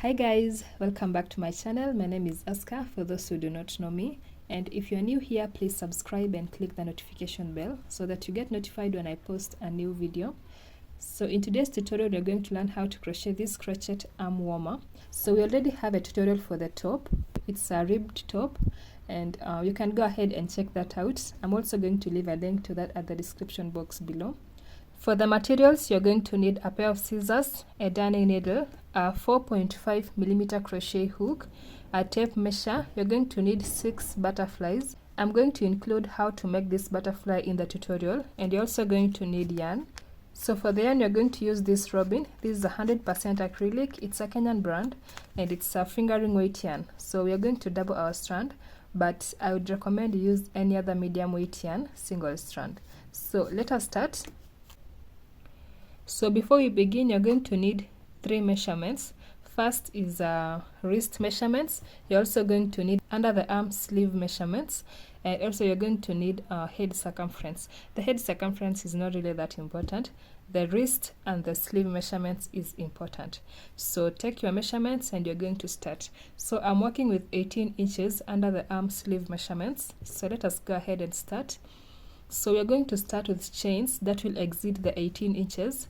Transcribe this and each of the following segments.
Hi guys, welcome back to my channel. My name is Aska for those who do not know me, and if you're new here, please subscribe and click the notification bell so that you get notified when I post a new video. So in today's tutorial, we're going to learn how to crochet this crochet arm warmer. So we already have a tutorial for the top. It's a ribbed top, and you can go ahead and check that out. I'm also going to leave a link to that at the description box below. For the materials, you're going to need a pair of scissors, a darning needle, a 4.5mm crochet hook, a tape measure. You're going to need 6 butterflies. I'm going to include how to make this butterfly in the tutorial, and you're also going to need yarn. So for the yarn, you're going to use this robin. This is 100% acrylic. It's a Kenyan brand, and it's a fingering weight yarn. So we are going to double our strand, but I would recommend you use any other medium weight yarn, single strand. So let us start. So before we begin, you're going to need 3 measurements. First is wrist measurements. You're also going to need under the arm sleeve measurements, and also you're going to need head circumference. The head circumference is not really that important. The wrist and the sleeve measurements is important. So take your measurements and you're going to start. So I'm working with 18 inches under the arm sleeve measurements. So let us go ahead and start. So we're going to start with chains that will exceed the 18 inches.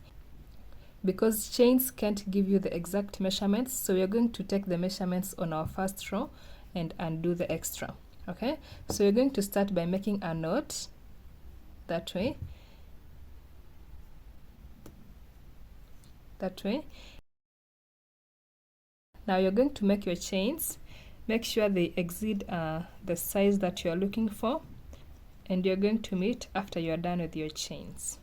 Because chains can't give you the exact measurements, so we're going to take the measurements on our first row and undo the extra. Okay, so you're going to start by making a knot that way, Now you're going to make your chains. Make sure they exceed the size that you're looking for, and you're going to meet after you're done with your chains.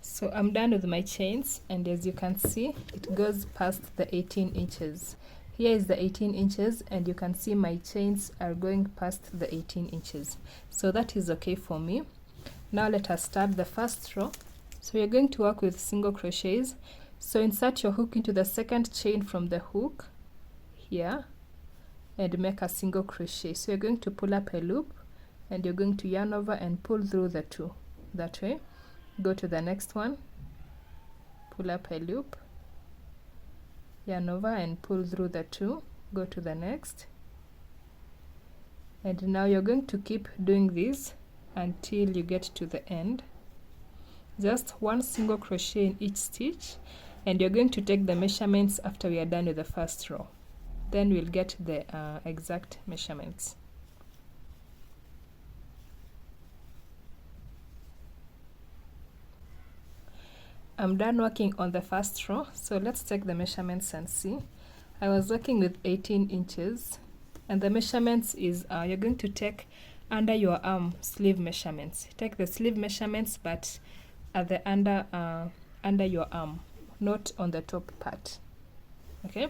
So I'm done with my chains, and as you can see, it goes past the 18 inches. Here is the 18 inches, and you can see my chains are going past the 18 inches. So that is okay for me. Now let us start the first row. So you're going to work with single crochets. So insert your hook into the second chain from the hook here and make a single crochet. So you're going to pull up a loop, and you're going to yarn over and pull through the 2 that way. Go to the next one, pull up a loop, yarn over and pull through the 2, go to the next, and now you're going to keep doing this until you get to the end. Just one single crochet in each stitch, and you're going to take the measurements after we are done with the first row. Then we'll get the exact measurements. I'm done working on the first row, so let's take the measurements and see. I was working with 18 inches, and the measurements is you're going to take under your arm sleeve measurements. Take the sleeve measurements, but at the under your arm, not on the top part. Okay,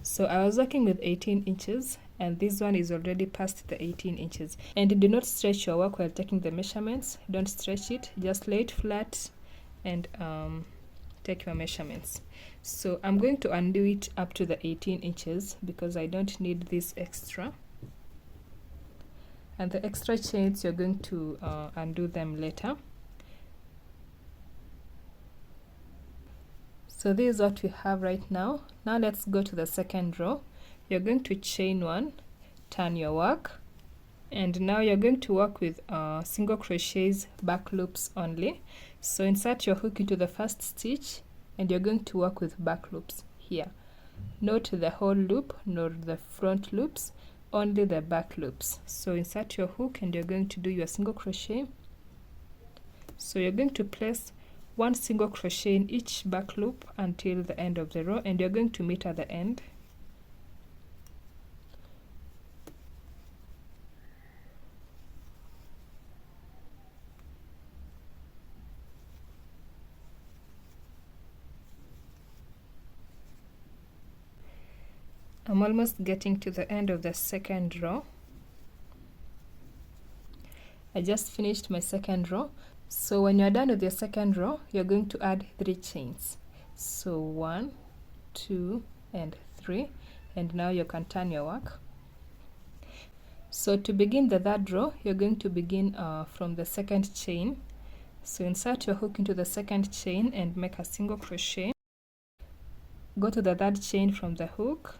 so I was working with 18 inches, and this one is already past the 18 inches. And do not stretch your work while taking the measurements. Don't stretch it, just lay it flat and take your measurements. So I'm going to undo it up to the 18 inches because I don't need this extra, and the extra chains you're going to undo them later. So this is what we have right now. Now let's go to the second row. You're going to chain 1, turn your work, and now you're going to work with single crochets, back loops only. So insert your hook into the first stitch, and you're going to work with back loops here. Not the whole loop nor the front loops, only the back loops. So insert your hook, and you're going to do your single crochet. So you're going to place 1 single crochet in each back loop until the end of the row, and you're going to meet at the end. I'm almost getting to the end of the second row. I just finished my second row. So when you're done with your second row, you're going to add 3 chains. So 1, 2, and 3, and now you can turn your work. So to begin the third row, you're going to begin from the second chain. So insert your hook into the second chain and make a single crochet. Go to the third chain from the hook,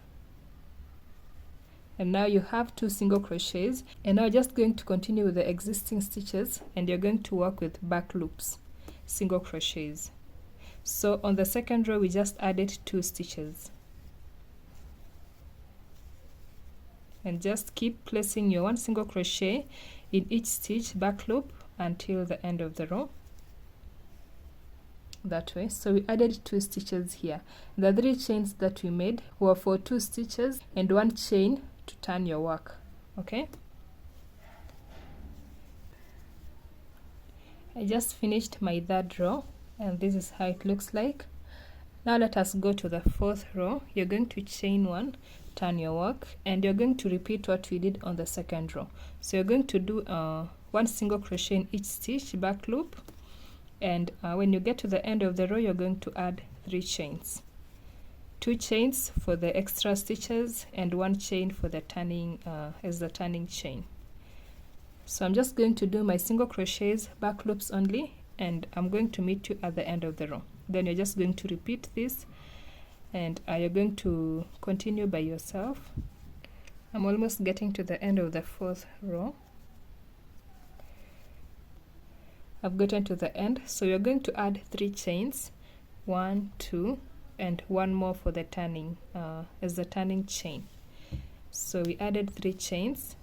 and now you have 2 single crochets, and now you're just going to continue with the existing stitches, and you're going to work with back loops, single crochets. So on the second row we just added 2 stitches, and just keep placing your 1 single crochet in each stitch back loop until the end of the row, that way. So we added 2 stitches here. The 3 chains that we made were for 2 stitches and 1 chain to turn your work. Okay, I just finished my 3rd row, and this is how it looks like. Now let us go to the 4th row. You're going to chain 1, turn your work, and you're going to repeat what we did on the 2nd row. So you're going to do 1 single crochet in each stitch back loop, and when you get to the end of the row you're going to add 3 chains, 2 chains for the extra stitches and 1 chain for the turning as the turning chain. So I'm just going to do my single crochets back loops only, and I'm going to meet you at the end of the row. Then you're just going to repeat this, and you're going to continue by yourself. I'm almost getting to the end of the 4th row. I've gotten to the end, so you're going to add 3 chains, 1, 2, and 1 more for the turning as the turning chain. So we added 3 chains.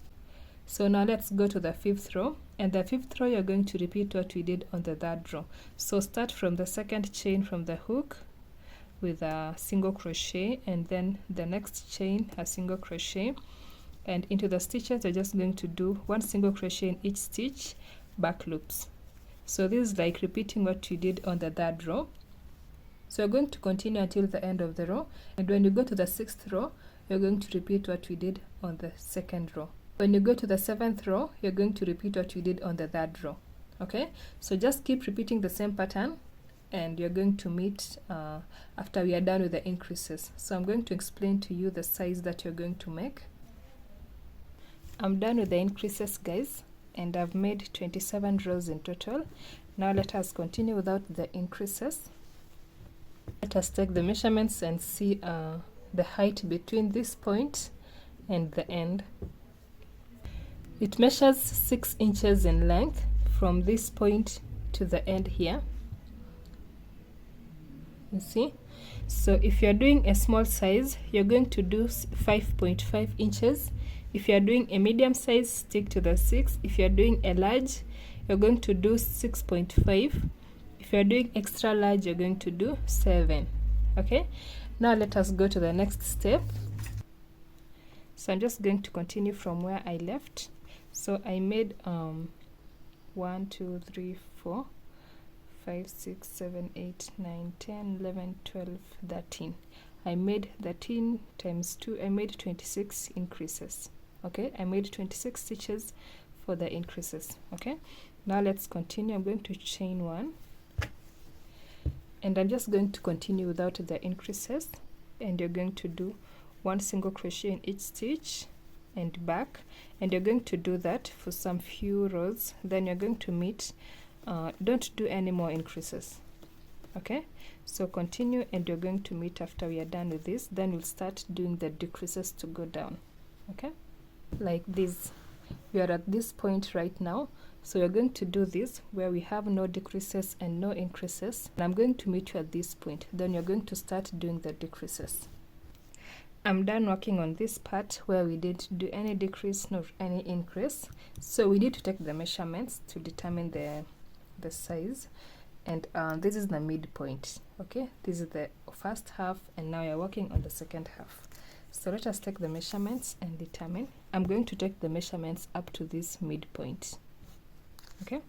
So now let's go to the 5th row, and the 5th row you're going to repeat what we did on the 3rd row. So start from the 2nd chain from the hook with a single crochet, and then the next chain a single crochet, and into the stitches you're just going to do 1 single crochet in each stitch back loops. So this is like repeating what you did on the 3rd row. So you're going to continue until the end of the row, and when you go to the 6th row you're going to repeat what we did on the 2nd row. When you go to the 7th row you're going to repeat what you did on the 3rd row. Okay, so just keep repeating the same pattern, and you're going to meet after we are done with the increases. So I'm going to explain to you the size that you're going to make. I'm done with the increases, guys, and I've made 27 rows in total. Now let us continue without the increases. Let us take the measurements and see the height between this point and the end. It measures 6 inches in length from this point to the end here. You see? So if you're doing a small size you're going to do 5.5 inches. If you're doing a medium size, stick to the 6. If you're doing a large, you're going to do 6.5. If you're doing extra large, you're going to do 7. Okay, now let us go to the next step. So I'm just going to continue from where I left. So I made 1, 2, 3, 4, 5, 6, 7, 8, 9, 10, 11, 12, 13. I made 13 times 2, I made 26 increases. Okay, I made 26 stitches for the increases. Okay, now let's continue. I'm going to chain 1, and I'm just going to continue without the increases, and you're going to do 1 single crochet in each stitch and back, and you're going to do that for some few rows. Then you're going to meet, don't do any more increases. Okay, so continue, and you're going to meet after we are done with this. Then we'll start doing the decreases to go down. Okay, like this. We are at this point right now, so you're going to do this where we have no decreases and no increases, and I'm going to meet you at this point. Then you're going to start doing the decreases. I'm done working on this part where we didn't do any decrease nor any increase, so we need to take the measurements to determine the size. And this is the midpoint. Okay, this is the first half, and now you're working on the second half. So let us take the measurements and determine. I'm going to take the measurements up to this midpoint. Okay,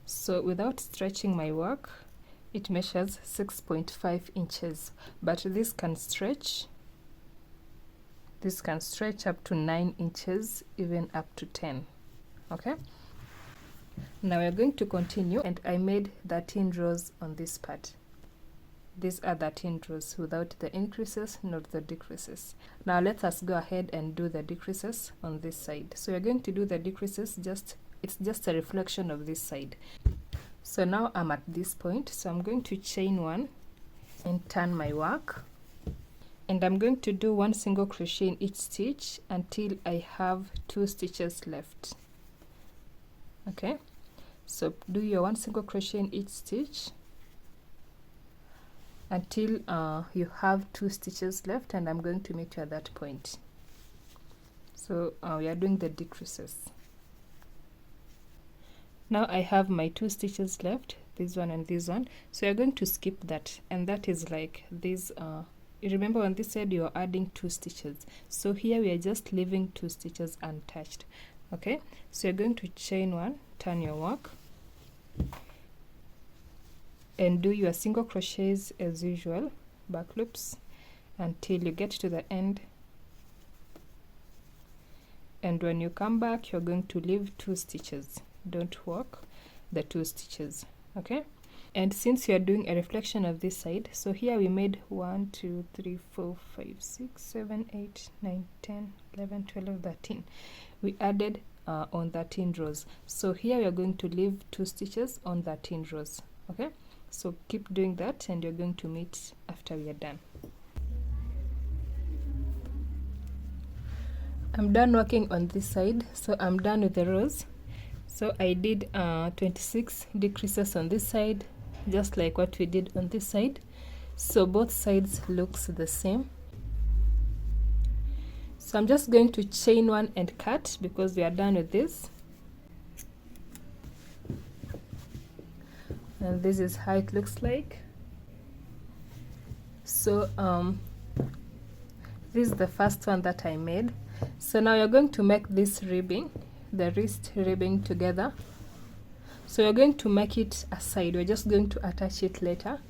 so without stretching my work, it measures 6.5 inches, but this can stretch up to 9 inches, even up to 10. Okay, now we're going to continue, and I made 13 rows on this part. These are 13 rows without the increases nor the decreases. Now let us go ahead and do the decreases on this side. So you're going to do the decreases, it's just a reflection of this side. So now I'm at this point, so I'm going to chain one and turn my work, and I'm going to do one single crochet in each stitch until I have 2 stitches left. Okay, so do your one single crochet in each stitch until you have 2 stitches left, and I'm going to meet you at that point. So we are doing the decreases. Now I have my 2 stitches left, this one and this one, so you're going to skip that, and that is like this. You remember on this side you are adding 2 stitches, so here we are just leaving 2 stitches untouched. Okay, so you're going to chain one, turn your work, and do your single crochets as usual, back loops, until you get to the end. And when you come back, you're going to leave 2 stitches. Don't work the 2 stitches. Okay, and since you are doing a reflection of this side, so here we made 1 2 3 4 5 6 7 8 9 10 11 12 13. We added on 13 rows, so here we are going to leave 2 stitches on 13 rows. Okay, so keep doing that, and you're going to meet after we are done. I'm done working on this side, so I'm done with the rows. So I did 26 decreases on this side, just like what we did on this side, so both sides looks the same. So I'm just going to chain one and cut because we are done with this. And this is how it looks like. So this is the first one that I made. So now you're going to make this ribbing, the wrist ribbing together. So you're going to make it aside, we're just going to attach it later.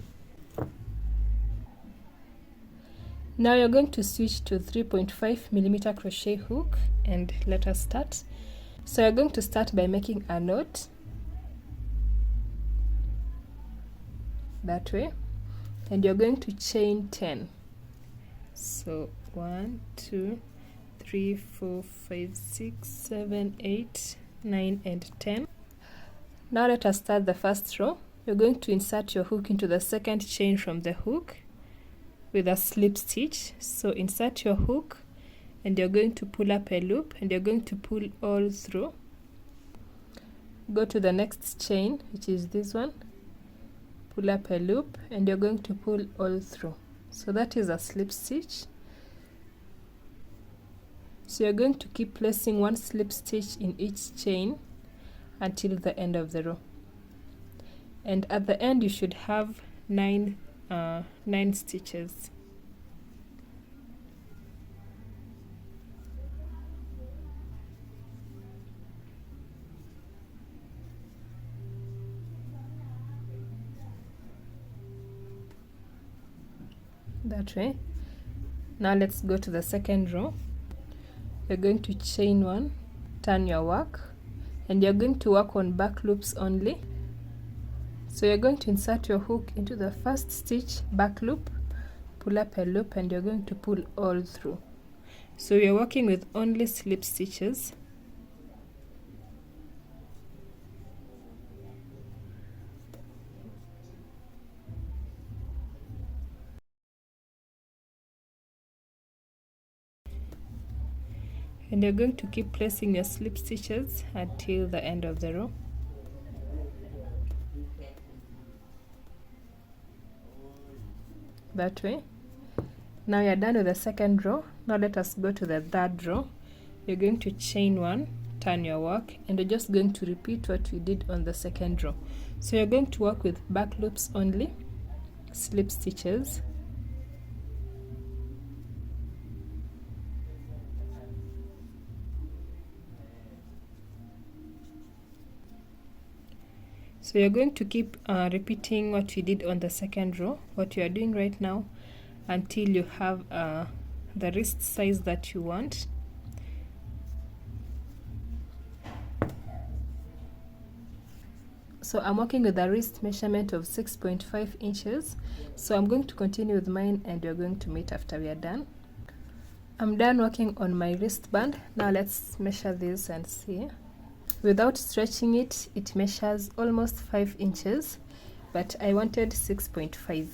Now you're going to switch to 3.5mm crochet hook, and let us start. So you're going to start by making a knot that way, and you're going to chain 10. So 1 2 3 4 5 6 7 8 9 and 10. Now let us start the first row. You're going to insert your hook into the second chain from the hook with a slip stitch. So insert your hook, and you're going to pull up a loop, and you're going to pull all through. Go to the next chain, which is this one, pull up a loop, and you're going to pull all through. So that is a slip stitch. So you're going to keep placing one slip stitch in each chain until the end of the row, and at the end you should have 9 stitches. That way. Now let's go to the second row. You're going to chain one, turn your work, and you're going to work on back loops only. So you're going to insert your hook into the first stitch, back loop, pull up a loop, and you're going to pull all through. So you're working with only slip stitches. And you're going to keep placing your slip stitches until the end of the row. That way. Now you're done with the second row. Now let us go to the third row. You're going to chain one, turn your work, and you're just going to repeat what we did on the second row. So you're going to work with back loops only, slip stitches, so you're going to keep repeating what you did on the second row, what you are doing right now, until you have the wrist size that you want. So I'm working with a wrist measurement of 6.5 inches. So I'm going to continue with mine, and you're going to meet after we are done. I'm done working on my wristband. Now let's measure this and see. Without stretching it, it measures almost 5 inches, but I wanted 6.5.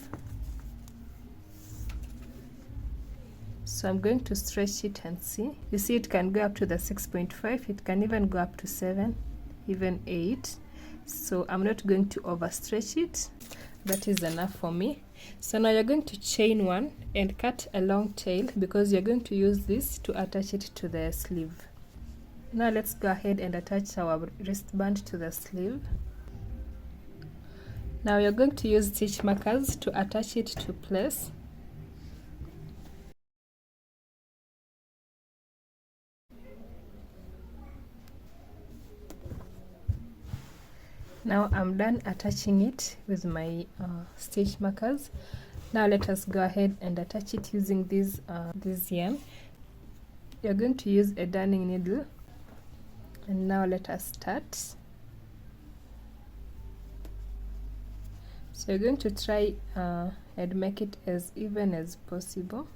So I'm going to stretch it and see. You see, it can go up to the 6.5, it can even go up to 7, even 8. So I'm not going to overstretch it. That is enough for me. So now you're going to chain one and cut a long tail, because you're going to use this to attach it to the sleeve. Now let's go ahead and attach our wristband to the sleeve. Now you're going to use stitch markers to attach it to place. Now I'm done attaching it with my stitch markers. Now let us go ahead and attach it using this yarn. You're going to use a darning needle, and now let us start. So you're going to try and make it as even as possible.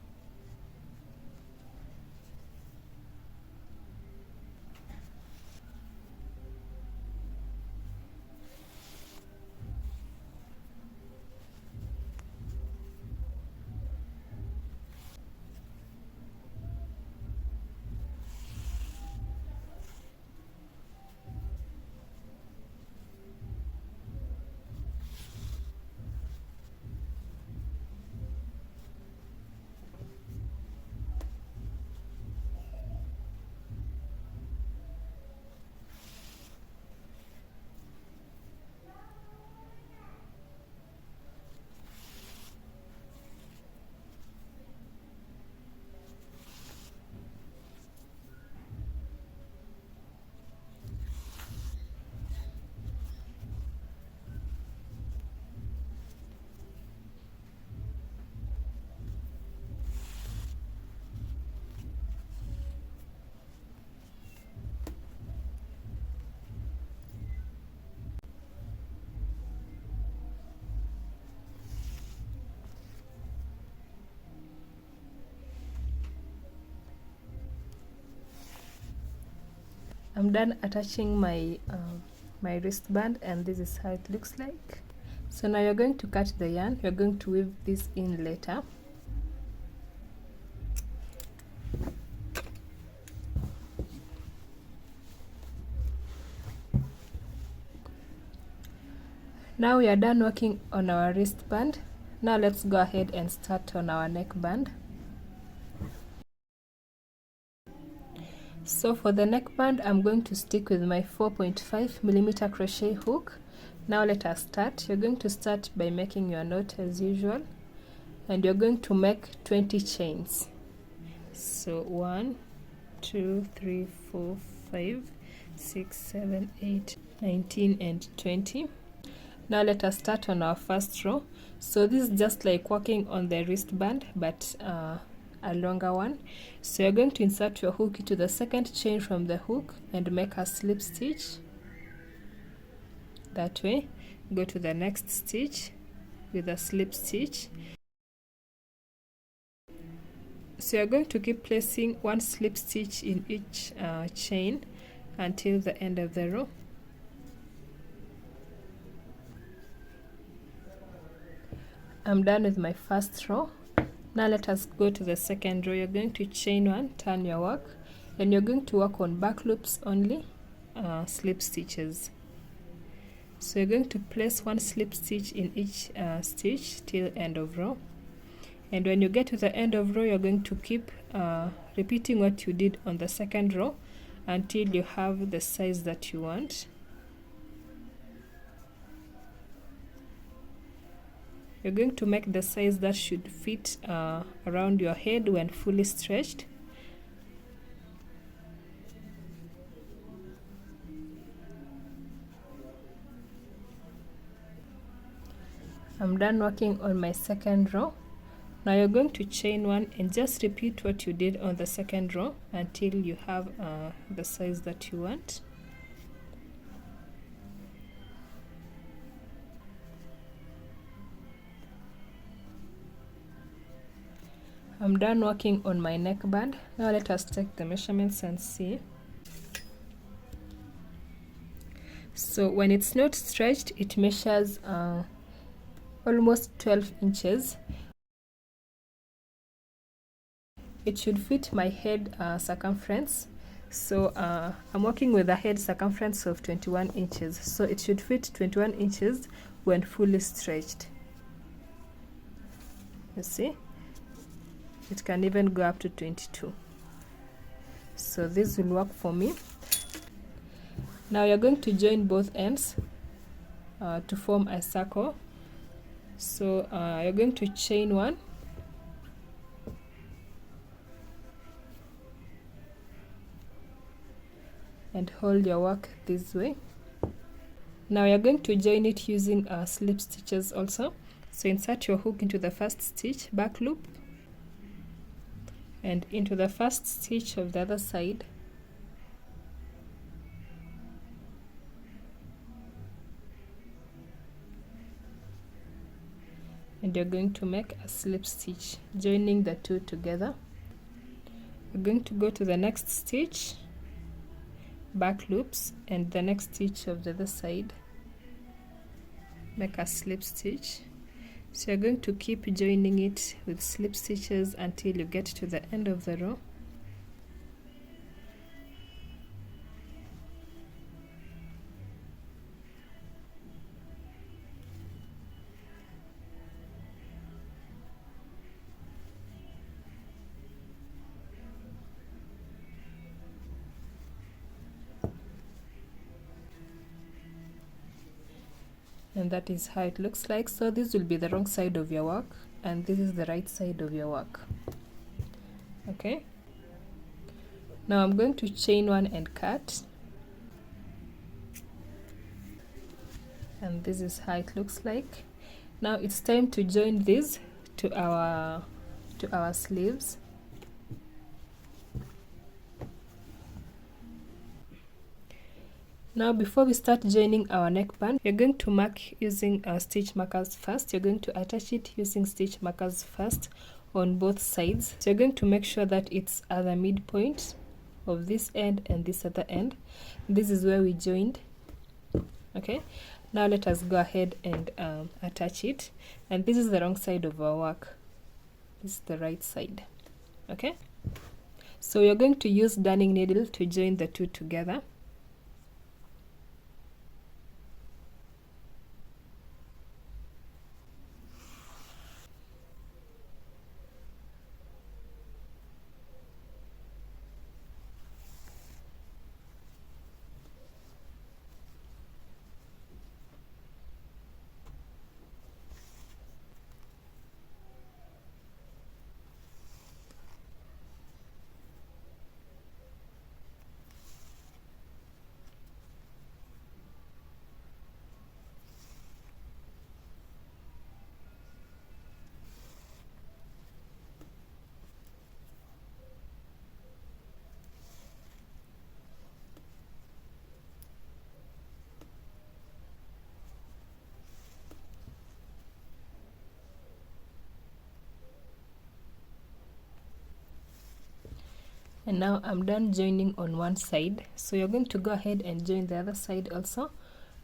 I'm done attaching my my wristband, and this is how it looks like. So now you're going to cut the yarn. You're going to weave this in later. Now we are done working on our wristband. Now let's go ahead and start on our neckband. So for the neckband, I'm going to stick with my 4.5mm crochet hook. Now let us start. You're going to start by making your knot as usual, and you're going to make 20 chains. So 1, 2, 3, 4, 5, 6, 7, 8, 19 and 20. Now let us start on our first row. So this is just like working on the wristband, but a longer one. So you're going to insert your hook into the second chain from the hook and make a slip stitch. That way, go to the next stitch with a slip stitch. So you're going to keep placing one slip stitch in each chain until the end of the row. I'm done with my first row. Now let us go to the second row. You're going to chain one, turn your work, and you're going to work on back loops only, slip stitches. So you're going to place one slip stitch in each stitch till end of row. And when you get to the end of row, you're going to keep repeating what you did on the second row until you have the size that you want. You're going to make the size that should fit around your head when fully stretched. I'm done working on my second row. Now you're going to chain one and just repeat what you did on the second row until you have the size that you want. I'm done working on my neckband. Now let us take the measurements and see. So when it's not stretched, it measures almost 12 inches. It should fit my head circumference. So I'm working with a head circumference of 21 inches. So it should fit 21 inches when fully stretched. You see? It can even go up to 22. So this will work for me. Now you're going to join both ends to form a circle. So you're going to chain one, and hold your work this way. Now you're going to join it using slip stitches also. So insert your hook into the first stitch, back loop, and into the first stitch of the other side. And you're going to make a slip stitch, joining the two together. You're going to go to the next stitch, back loops, and the next stitch of the other side, make a slip stitch. So you're going to keep joining it with slip stitches until you get to the end of the row. And that is how it looks like. So this will be the wrong side of your work, and this is the right side of your work. Okay, now I'm going to chain one and cut, and this is how it looks like. Now it's time to join this to our sleeves. Now before we start joining our neckband, you're going to mark using stitch markers first. You're going to attach it using stitch markers first on both sides. So you're going to make sure that it's at the midpoint of this end and this other end. This is where we joined. Okay, now let us go ahead and attach it. And this is the wrong side of our work. This is the right side. Okay, so you're going to use darning needle to join the two together. And now I'm done joining on one side, so you're going to go ahead and join the other side also,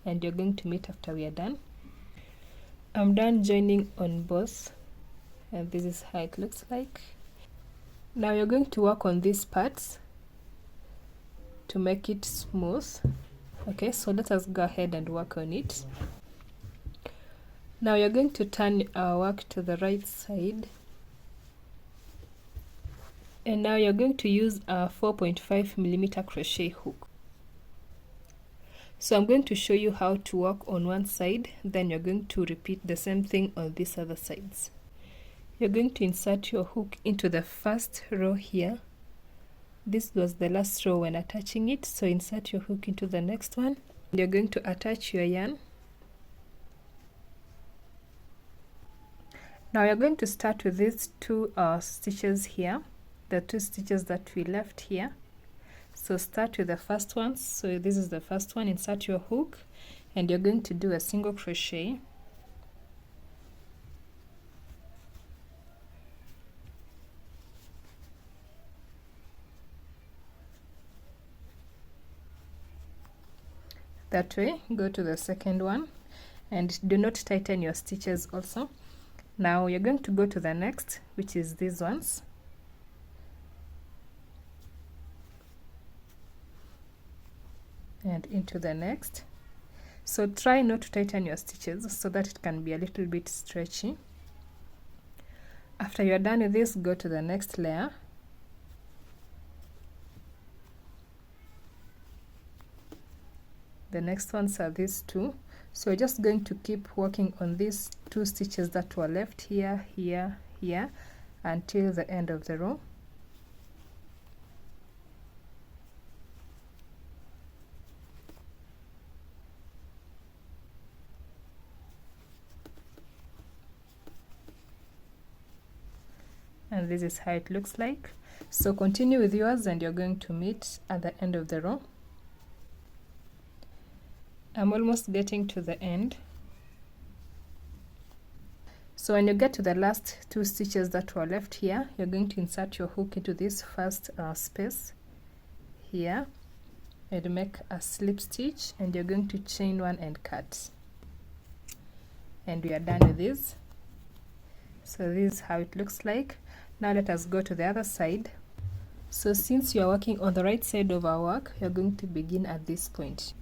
and you're going to meet after we are done. I'm done joining on both, and this is how it looks like. Now you're going to work on these parts to make it smooth. Okay, so let us go ahead and work on it. Now you're going to turn our work to the right side. And now you're going to use a 4.5mm crochet hook. So I'm going to show you how to work on one side, then you're going to repeat the same thing on these other sides. You're going to insert your hook into the first row here. This was the last row when attaching it, so insert your hook into the next one. You're going to attach your yarn. Now you're going to start with these two stitches here, the two stitches that we left here. So start with the first one. So this is the first one. Insert your hook, and you're going to do a single crochet. That way, go to the second one and do not tighten your stitches also. Now you're going to go to the next, which is these ones. And into the next. So try not to tighten your stitches so that it can be a little bit stretchy. After you're done with this, go to the next layer. The next ones are these two. So we're just going to keep working on these two stitches that were left here, here, here, until the end of the row. And this is how it looks like. So continue with yours and you're going to meet at the end of the row. I'm almost getting to the end. So when you get to the last two stitches that were left here, you're going to insert your hook into this first space here and make a slip stitch, and you're going to chain one and cut. And we are done with this. So this is how it looks like. Now let us go to the other side. So since you are working on the right side of our work, you're going to begin at this point.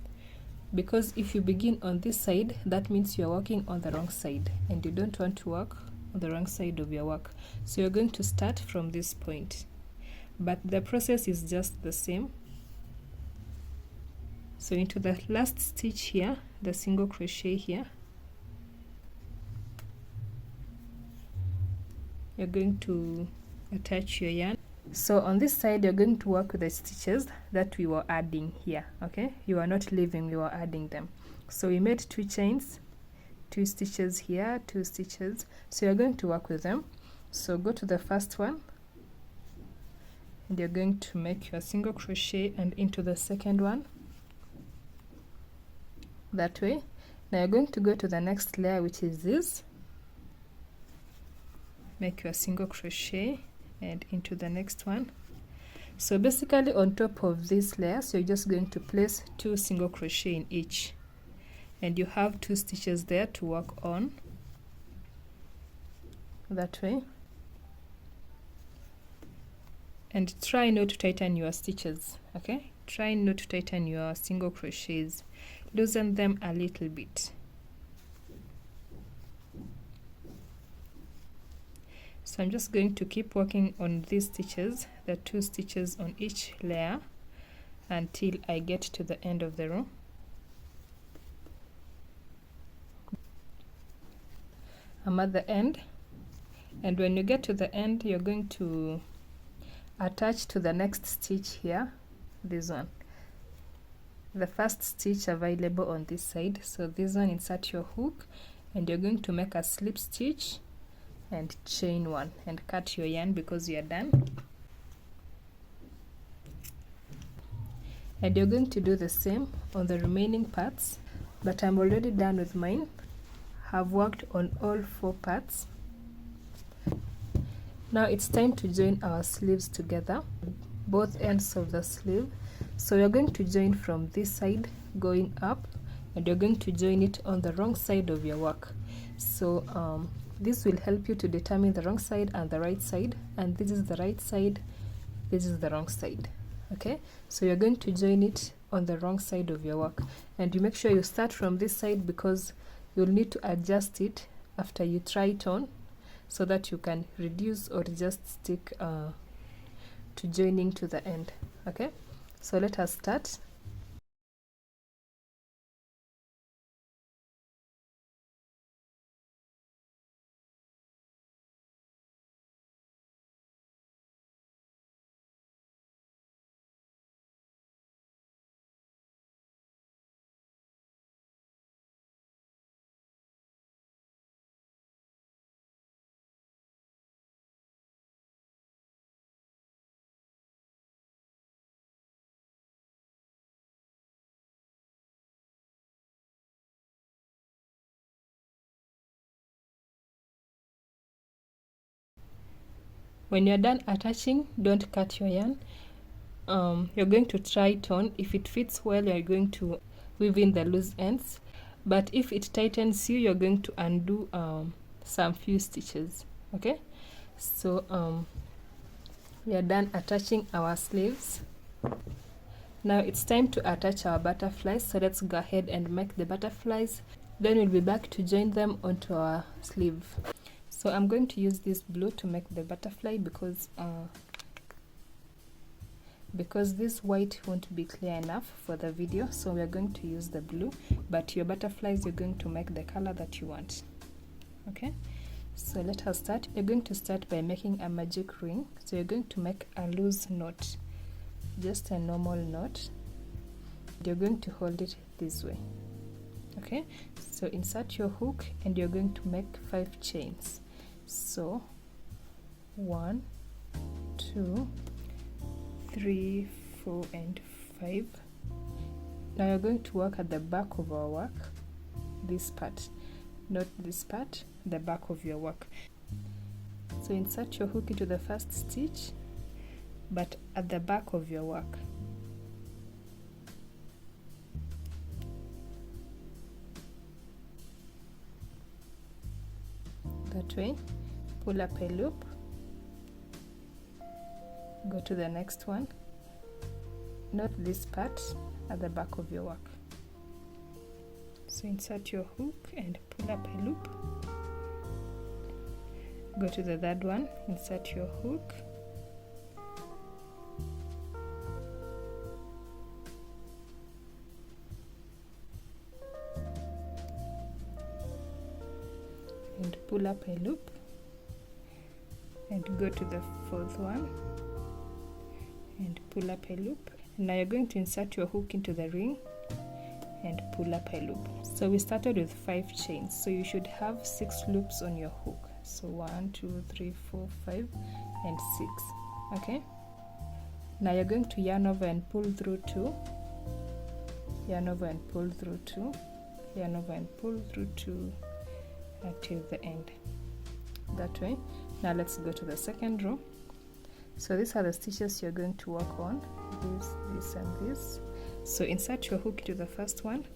Because if you begin on this side, that means you're working on the wrong side, and you don't want to work on the wrong side of your work. So you're going to start from this point. But the process is just the same. So into the last stitch here, the single crochet here, you're going to attach your yarn. So on this side, you're going to work with the stitches that we were adding here. Okay, you are not leaving, we were adding them. So we made 2 chains, 2 stitches here, 2 stitches. So you're going to work with them. So go to the first one and you're going to make your single crochet and into the second one, that way. Now you're going to go to the next layer, which is this. Make your single crochet and into the next one. So basically on top of this layer, so you're just going to place 2 single crochet in each, and you have 2 stitches there to work on, that way. And try not to tighten your stitches, okay? Try not to tighten your single crochets, loosen them a little bit. So I'm just going to keep working on these stitches, the 2 stitches on each layer, until I get to the end of the row. I'm at the end, and when you get to the end, you're going to attach to the next stitch here, this one, the first stitch available on this side. So this one, insert your hook, and you're going to make a slip stitch and chain one and cut your yarn because you are done. And you're going to do the same on the remaining parts, but I'm already done with mine. Have worked on all 4 parts. Now it's time to join our sleeves together, both ends of the sleeve. So you're going to join from this side going up, and you're going to join it on the wrong side of your work. So this will help you to determine the wrong side and the right side, and this is the right side, this is the wrong side. Okay, so you're going to join it on the wrong side of your work, and you make sure you start from this side because you'll need to adjust it after you try it on, so that you can reduce or just stick to joining to the end. Okay, so let us start. When you're done attaching, don't cut your yarn. You're going to try it on. If it fits well, you're going to weave in the loose ends, but if it tightens you, you're going to undo some few stitches. Okay, so we are done attaching our sleeves. Now it's time to attach our butterflies, so let's go ahead and make the butterflies, then we'll be back to join them onto our sleeve. So I'm going to use this blue to make the butterfly because this white won't be clear enough for the video, so we are going to use the blue, but your butterflies, you're going to make the color that you want. Okay, so let us start. You're going to start by making a magic ring. So you're going to make a loose knot, just a normal knot. You're going to hold it this way. Okay, so insert your hook and you're going to make 5 chains. So 1, 2, 3, 4 and 5. Now you're going to work at the back of our work, this part, not this part, the back of your work. So insert your hook into the first stitch, but at the back of your work. That way, pull up a loop, go to the next one, not this part, at the back of your work. So insert your hook and pull up a loop, go to the third one, insert your hook, and pull up a loop, and go to the fourth one and pull up a loop. And now you're going to insert your hook into the ring and pull up a loop. So we started with 5 chains, so you should have 6 loops on your hook. So 1, 2, 3, 4, 5 and 6. Okay, now you're going to yarn over and pull through 2, yarn over and pull through 2, yarn over and pull through 2 until the end. That way. Now let's go to the second row. So these are the stitches you're going to work on, this and this. So insert your hook into the first one,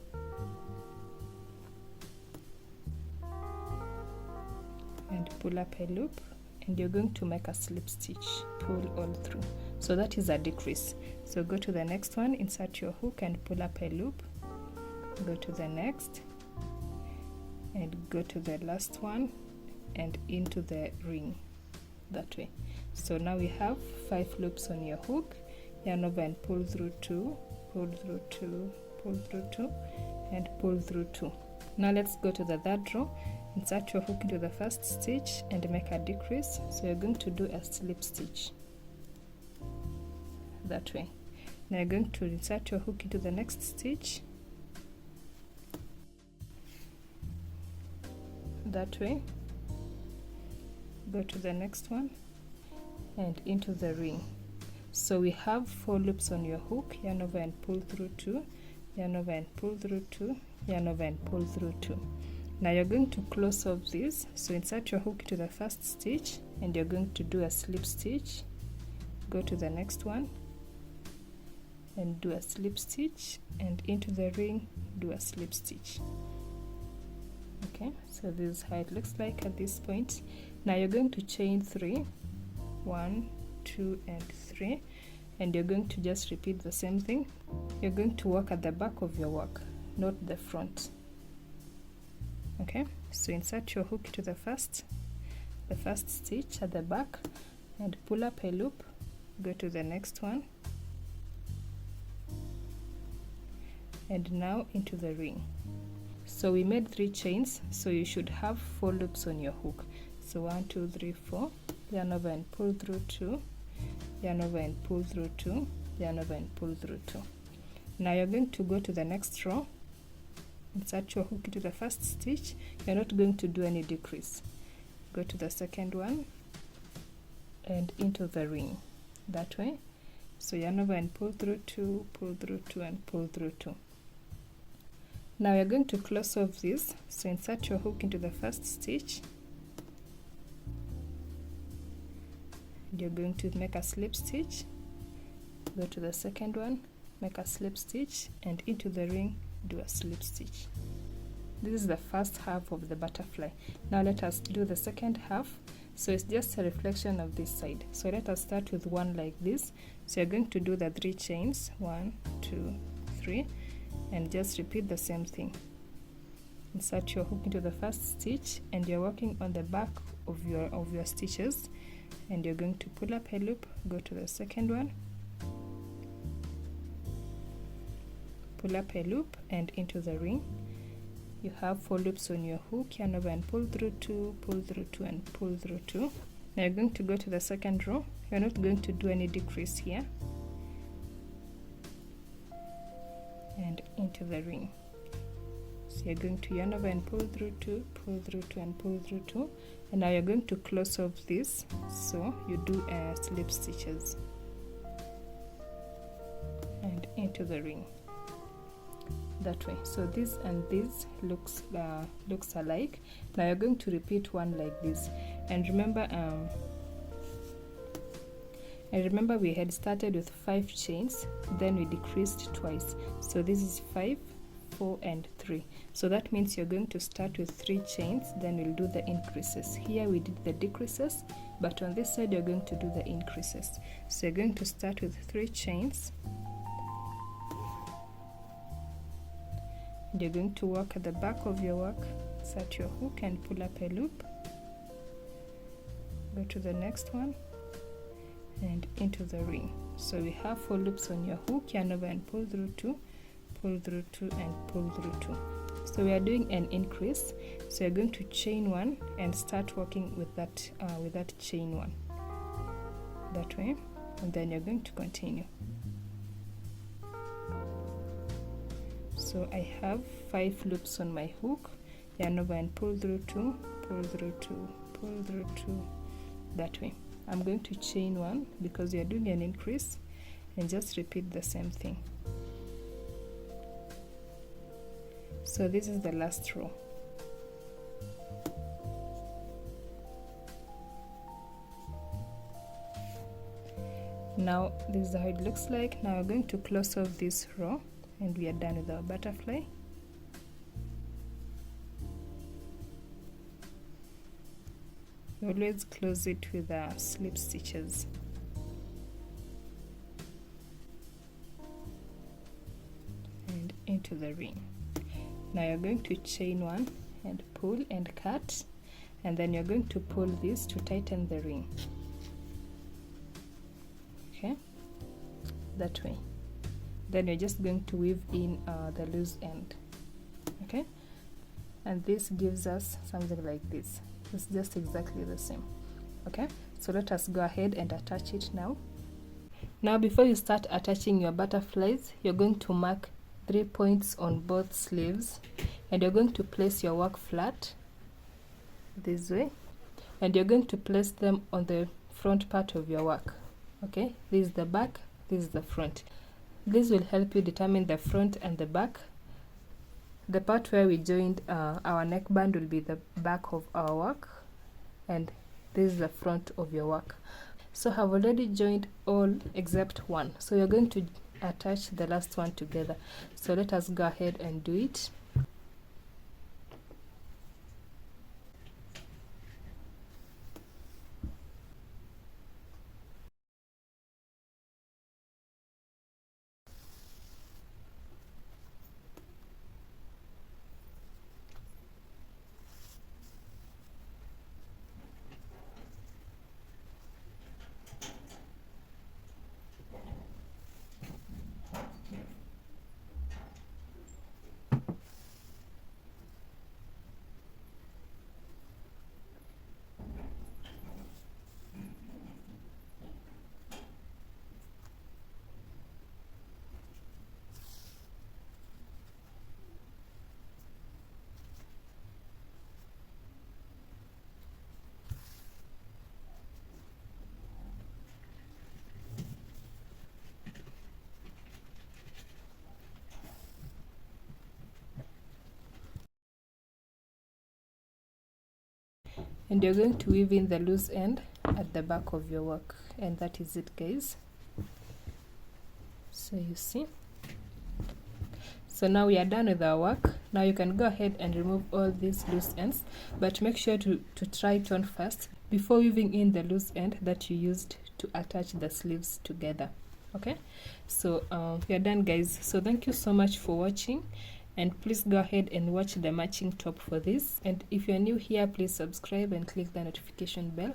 and pull up a loop, and you're going to make a slip stitch, pull all through. So that is a decrease. So go to the next one, insert your hook and pull up a loop, go to the next and go to the last one and into the ring, that way. So now we have 5 loops on your hook, yarn over and pull through 2, pull through 2, pull through 2 and pull through 2. Now let's go to the third row, insert your hook into the first stitch and make a decrease. So you're going to do a slip stitch, that way. Now you're going to insert your hook into the next stitch, that way, go to the next one and into the ring. So we have 4 loops on your hook, yarn over and pull through 2, yarn over and pull through 2, yarn over and pull through 2. Now you're going to close off this, so insert your hook to the first stitch and you're going to do a slip stitch, go to the next one and do a slip stitch, and into the ring do a slip stitch. Okay, so this is how it looks like at this point. Now you're going to chain 3, 1, 2 and 3, and you're going to just repeat the same thing. You're going to work at the back of your work, not the front. Okay, so insert your hook to the first stitch at the back and pull up a loop, go to the next one and now into the ring. So we made 3 chains, so you should have 4 loops on your hook. So 1, 2, 3, 4, yarn over and pull through 2, yarn over and pull through 2, yarn over and pull through 2. Now you're going to go to the next row, insert your hook into the first stitch. You're not going to do any decrease. Go to the second one and into the ring, that way. So yarn over and pull through 2, pull through 2 and pull through 2. Now we're going to close off this, so insert your hook into the first stitch and you're going to make a slip stitch, go to the second one, make a slip stitch and into the ring do a slip stitch. This is the first half of the butterfly. Now let us do the second half. So it's just a reflection of this side. So let us start with one like this. So you're going to do the 3 chains, 1, 2, 3, and just repeat the same thing. Insert your hook into the first stitch, and you're working on the back of your stitches, and you're going to pull up a loop, go to the second one, pull up a loop and into the ring. You have 4 loops on your hook, yarn over and pull through 2, pull through 2 and pull through 2. Now you're going to go to the second row. You're not going to do any decrease here, and into the ring. So you're going to yarn over and pull through 2, pull through 2 and pull through 2, and now you're going to close off this, so you do slip stitches and into the ring that way. So this and this looks alike. Now you're going to repeat one like this, and remember we had started with 5 chains, then we decreased twice. So this is 5, 4 and 3. So that means you're going to start with 3 chains, then we'll do the increases. Here we did the decreases, but on this side you're going to do the increases. So you're going to start with 3 chains, and you're going to work at the back of your work, insert your hook and pull up a loop, go to the next one and into the ring. So we have 4 loops on your hook, yarn over and pull through 2, pull through 2 and pull through 2. So we are doing an increase, so you're going to chain 1 and start working with that chain 1 that way, and then you're going to continue. So I have 5 loops on my hook, yarn over and pull through 2, pull through 2, pull through 2 that way. I'm going to chain 1 because you're doing an increase, and just repeat the same thing. So this is the last row. Now this is how it looks like. Now we're going to close off this row, and we are done with our butterfly. Always close it with slip stitches. And into the ring. Now you're going to chain 1 and pull and cut, and then you're going to pull this to tighten the ring. Okay, that way. Then you're just going to weave in the loose end. Okay, and this gives us something like this. It's just exactly the same. Okay, so let us go ahead and attach it now. Now before you start attaching your butterflies, you're going to mark 3 points on both sleeves, and you're going to place your work flat this way, and you're going to place them on the front part of your work. Okay, this is the back, this is the front. This will help you determine the front and the back. The part where we joined our neckband will be the back of our work, and this is the front of your work. So I've already joined all except one, so you're going to attach the last one together. So let us go ahead and do it. And you're going to weave in the loose end at the back of your work, and that is it, guys. So you see, So now we are done with our work. Now you can go ahead and remove all these loose ends, but make sure to try it on first before weaving in the loose end that you used to attach the sleeves together. Okay, so we are done, guys. So thank you so much for watching, and please go ahead and watch the matching top for this. And if you're new here, please subscribe and click the notification bell